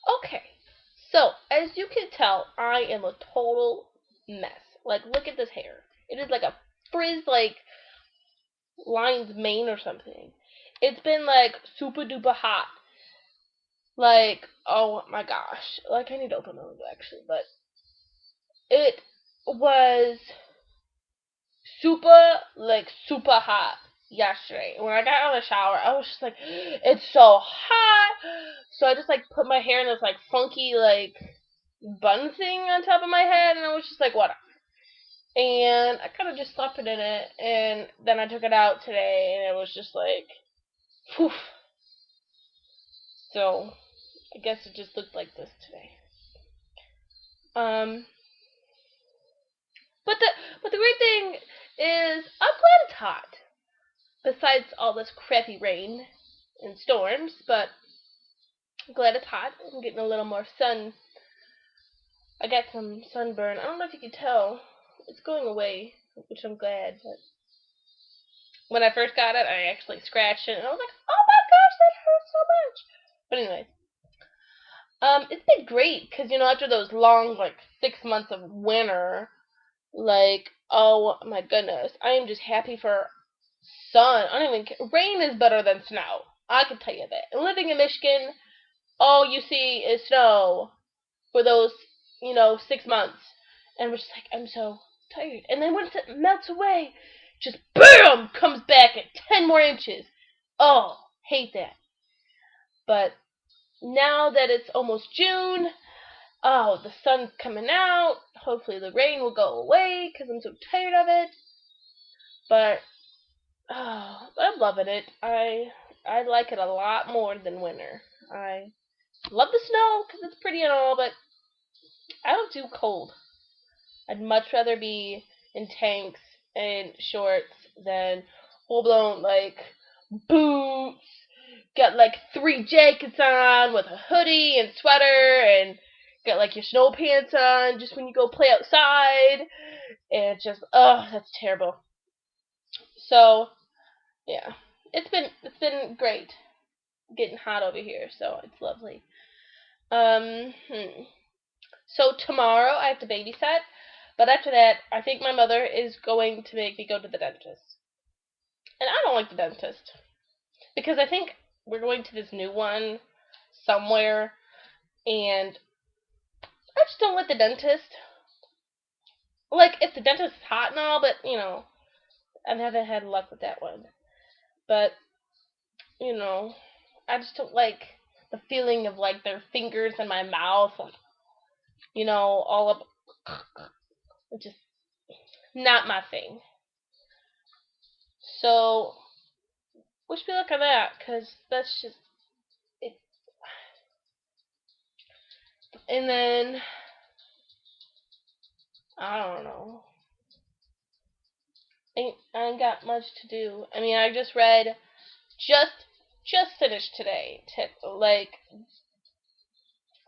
Okay, so as you can tell, I am a total mess. Like, look at this hair. It is like a frizz, like lion's mane or something. It's been like super duper hot. Like, oh my gosh. Like, I need to open my window actually, but it was super hot yesterday. When I got out of the shower, I was just like, it's so hot. So I just like put my hair in this like funky like bun thing on top of my head, and I was just like, whatever. And I kind of just slept it in it, and then I took it out today, and it was just like, poof. So I guess it just looked like this today. Um, but the but the great thing is I'm glad it's hot. Besides all this crappy rain and storms, but I'm glad it's hot. I'm getting a little more sun. I got some sunburn. I don't know if you can tell. It's going away, which I'm glad. But when I first got it, I actually scratched it, and I was like, "Oh my gosh, that hurts so much." But anyway, it's been great because after those long 6 months of winter, like oh my goodness, I am just happy for sun. I don't even care. Rain is better than snow. I can tell you that. And living in Michigan, all you see is snow for those 6 months, and we're just like, I'm so tired. And then once it melts away, just BAM comes back at 10 more inches. Oh, hate that. But now that it's almost June, oh, the sun's coming out. Hopefully the rain will go away because I'm so tired of it. But oh, I'm loving it. I like it a lot more than winter. I love the snow because it's pretty and all, but I don't do cold. I'd much rather be in tanks and shorts than full blown boots. Got three jackets on with a hoodie and sweater and got your snow pants on just when you go play outside. And it's just that's terrible. So yeah, it's been great getting hot over here, so it's lovely. Um, hmm. So tomorrow I have to babysit, but after that, I think my mother is going to make me go to the dentist. And I don't like the dentist because I think we're going to this new one somewhere, and I just don't like the dentist. Like, if the dentist is hot and all, but I haven't had luck with that one. But you know, I just don't like the feeling of their fingers in my mouth, all up. It's just not my thing. So wish me luck on that, cause that's just it. And then I don't know. I ain't got much to do. I mean, I just read, just finished today.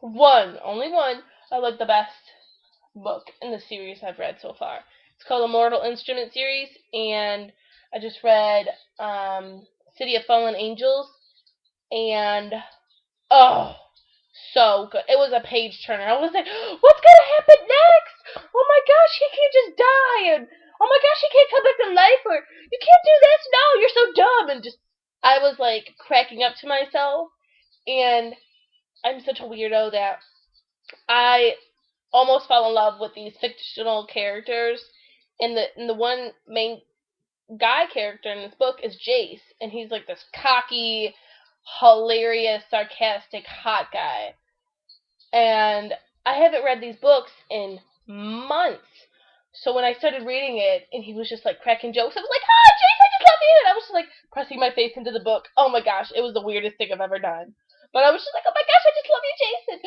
Only one. I like the best book in the series I've read so far. It's called the Mortal Instrument series, and I just read City of Fallen Angels, and oh, so good. It was a page turner. I was like, what's gonna happen next? Oh my gosh, he can't just die, and oh my gosh, he can't come back to life, or you can't do this. No, you're so dumb, and just I was cracking up to myself, and I'm such a weirdo that I almost fell in love with these fictional characters, and the one main guy character in this book is Jace, and he's this cocky, hilarious, sarcastic, hot guy. And I haven't read these books in months. So when I started reading it, and he was just cracking jokes, I was like, "Ah, Jace, I just love you!" And I was just pressing my face into the book. Oh my gosh, it was the weirdest thing I've ever done. But I was just like, "Oh my gosh, I just love you, Jason!"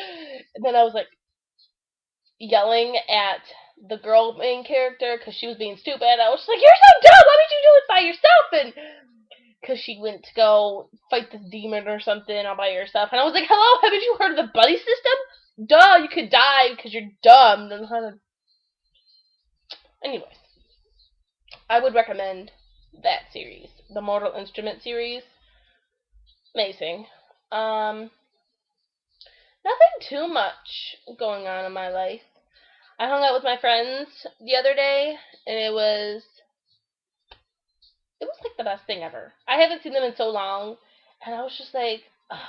And then I was yelling at the girl main character because she was being stupid. I was just like, "You're so dumb! Why did you do it by yourself?" And because she went to go fight this demon or something all by herself, and I was like, "Hello, haven't you heard of the buddy system? Duh, you could die because you're dumb." Anyways, I would recommend that series, the Mortal Instrument series. Amazing. Um, Nothing too much going on in my life. I hung out with my friends the other day, and it was like the best thing ever. I haven't seen them in so long, and I was just like, ugh,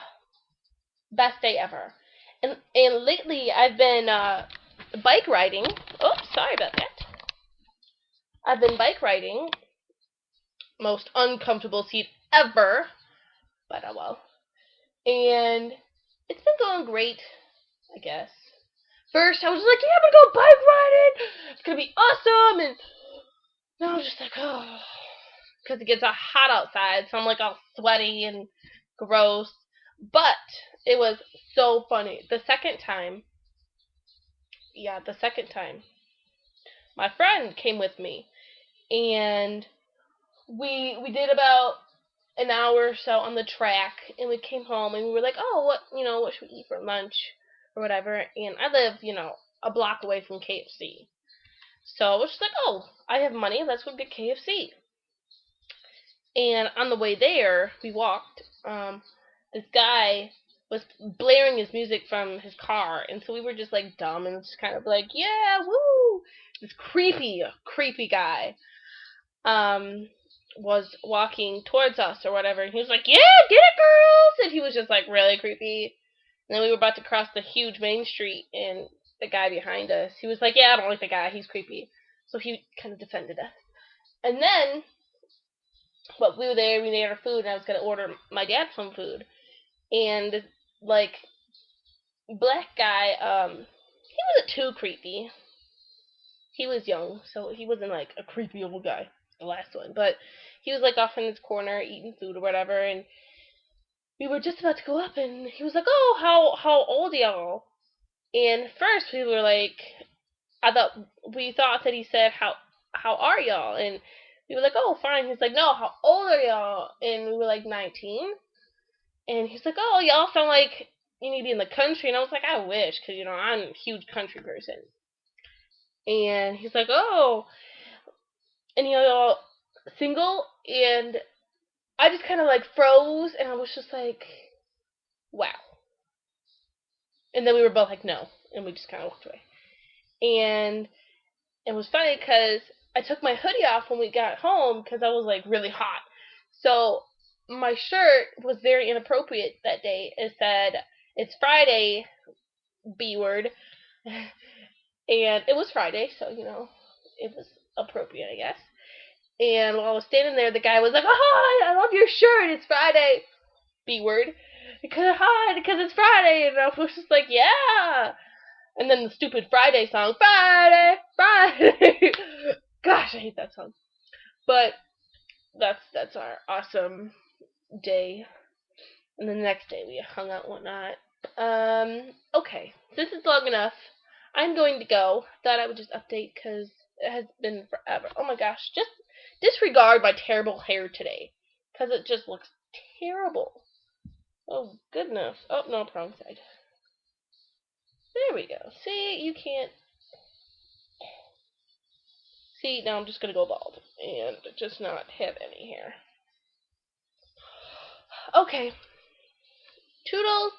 best day ever. And lately I've been bike riding. Oh, sorry about that. I've been bike riding. Most uncomfortable seat ever, but oh well. And it's been going great, I guess. First, I was like, yeah, I'm gonna go bike riding. It's gonna be awesome. And now I'm just like, oh, because it gets hot outside, so I'm like all sweaty and gross. But it was so funny. The second time, my friend came with me, and we did about an hour or so on the track, and we came home, and we were like, oh, what should we eat for lunch or whatever? And I live, a block away from KFC. So I was just like, oh, I have money, let's go get KFC. And on the way there, we walked. This guy was blaring his music from his car, and so we were just like dumb and just kind of like, yeah, woo! This creepy guy was walking towards us or whatever, and he was like, yeah, get it, girls! And he was just like really creepy. And then we were about to cross the huge main street, and the guy behind us, he was like, yeah, I don't like the guy, he's creepy. So he kind of defended us. And then, but we were there, we made our food, and I was going to order my dad some food. And, like, black guy, he wasn't too creepy. He was young, so he wasn't, like, a creepy old guy, the last one. But he was, like, off in his corner eating food or whatever, and we were just about to go up, and he was like, oh, how old are y'all? And first we were like, we thought that he said, how are y'all? And we were like, oh, fine. He's like, no, how old are y'all? And we were like, 19. And he's like, oh, y'all sound like you need to be in the country. And I was like, I wish, because, I'm a huge country person. And he's like, oh, and y'all single? And I just kind of like froze, and I was just like, wow. And then we were both like, no. And we just kind of walked away. And it was funny because I took my hoodie off when we got home because I was like really hot. So my shirt was very inappropriate that day. It said, it's Friday, B word. And it was Friday, so, it was appropriate, I guess. And while I was standing there, the guy was like, oh, I love your shirt, it's Friday, B word. Because it's Friday. And I was just like, yeah. And then the stupid Friday song, Friday, Friday. Gosh, I hate that song. But that's our awesome day. And the next day we hung out and whatnot. Okay. This is long enough. I'm going to go. Thought I would just update because it has been forever. Oh my gosh. Just disregard my terrible hair today. Because it just looks terrible. Oh, goodness. Oh, no, wrong side. There we go. See, you can't. See, now I'm just going to go bald. And just not have any hair. Okay. Toodles.